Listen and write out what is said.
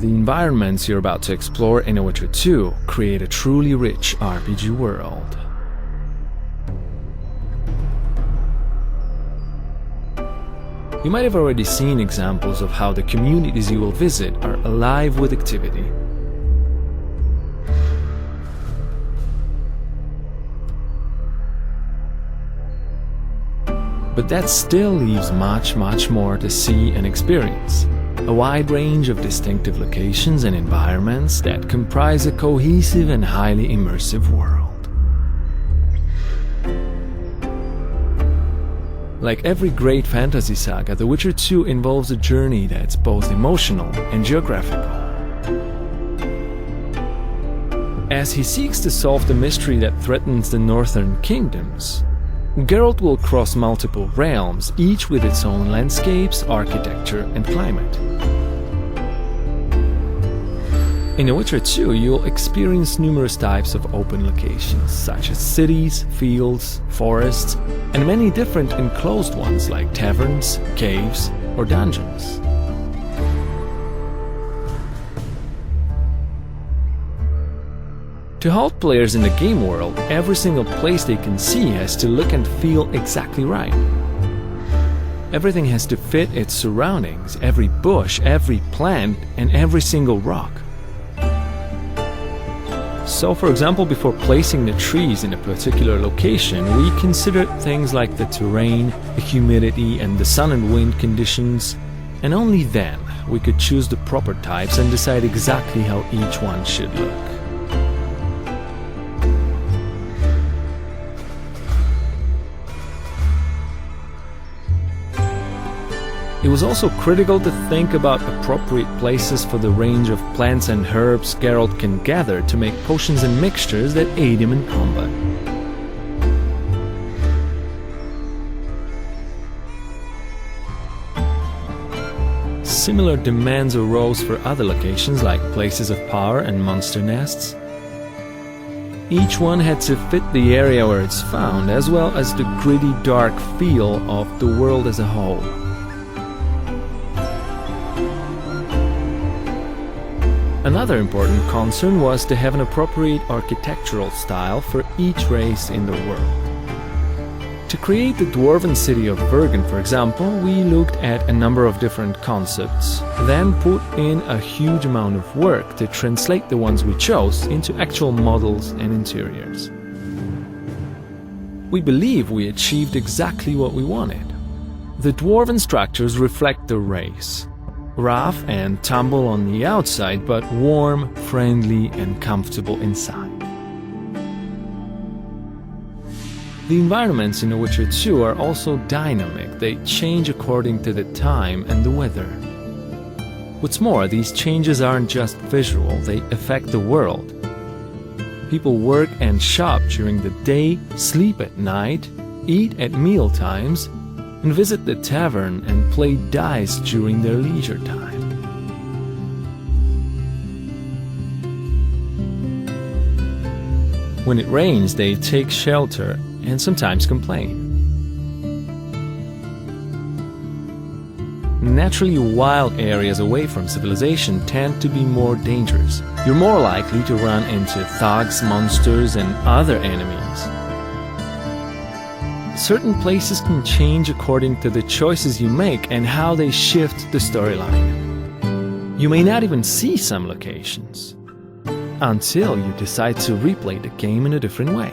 the environments you're about to explore in The Witcher 2 create a truly rich RPG world. You might have already seen examples of how the communities you will visit are alive with activity. But that still leaves much more to see and experience. A wide range of distinctive locations and environments that comprise a cohesive and highly immersive world. Like every great fantasy saga, The Witcher 2 involves a journey that's both emotional and geographical. As he seeks to solve the mystery that threatens the northern kingdoms, Geralt will cross multiple realms, each with its own landscapes, architecture, and climate. In The Witcher 2, you'll experience numerous types of open locations, such as cities, fields, forests, and many different enclosed ones like taverns, caves, or dungeons. To hold players in the game world, every single place they can see has to look and feel exactly right. Everything has to fit its surroundings, every bush, every plant, and every single rock. So, for example, before placing the trees in a particular location, we considered things like the terrain, the humidity, and the sun and wind conditions, and only then we could choose the proper types and decide exactly how each one should look. It was also critical to think about appropriate places for the range of plants and herbs Geralt can gather to make potions and mixtures that aid him in combat. Similar demands arose for other locations like places of power and monster nests. Each one had to fit the area where it's found, as well as the gritty, dark feel of the world as a whole. Another important concern was to have an appropriate architectural style for each race in the world. To create the dwarven city of Bergen, for example, we looked at a number of different concepts, then put in a huge amount of work to translate the ones we chose into actual models and interiors. We believe we achieved exactly what we wanted. The dwarven structures reflect the race. Rough and tumble on the outside, but warm, friendly, and comfortable inside. The environments in The Witcher 2 are also dynamic. They change according to the time and the weather. What's more, these changes aren't just visual, they affect the world. People work and shop during the day, sleep at night, eat at meal times, and visit the tavern and play dice during their leisure time. When it rains, they take shelter and sometimes complain. Naturally, wild areas away from civilization tend to be more dangerous. You're more likely to run into thugs, monsters, and other enemies. Certain places can change according to the choices you make and how they shift the storyline. You may not even see some locations until you decide to replay the game in a different way.